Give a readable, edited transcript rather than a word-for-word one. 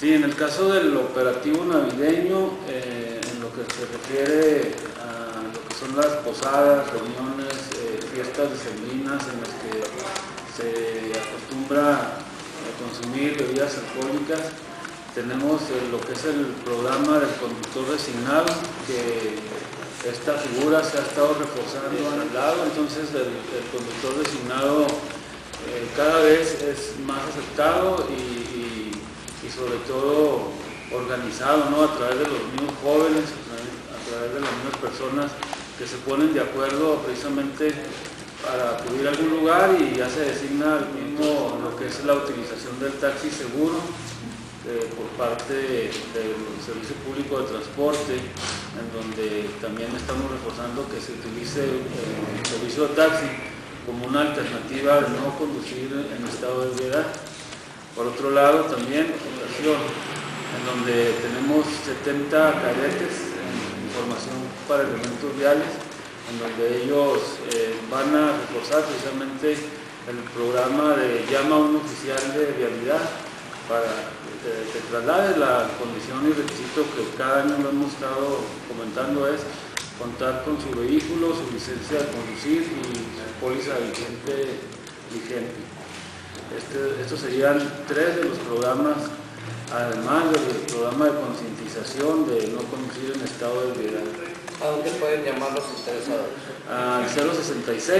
Sí, en el caso del operativo navideño, en lo que se refiere a lo que son las posadas, reuniones, fiestas decembrinas en las que se acostumbra a consumir bebidas alcohólicas, tenemos lo que es el programa del conductor designado, que esta figura se ha estado reforzando al lado, entonces el conductor designado cada vez es más aceptado y sobre todo organizado, ¿no? A través de los mismos jóvenes, a través de las mismas personas que se ponen de acuerdo precisamente para acudir a algún lugar, y ya se designa el mismo lo que es la utilización del taxi seguro por parte del Servicio Público de Transporte, en donde también estamos reforzando que se utilice el servicio de taxi como una alternativa de no conducir en estado de ebriedad. Por otro lado, también en donde tenemos 70 cadetes en formación para elementos viales, en donde ellos van a reforzar precisamente el programa de llama a un oficial de vialidad para que traslade la condición y requisito que cada año lo hemos estado comentando, es contar con su vehículo, su licencia de conducir y su póliza vigente. Estos serían 3 de los programas, además del programa de concientización de no conducir en estado de ebriedad. ¿A dónde pueden llamar los interesados? Al 066.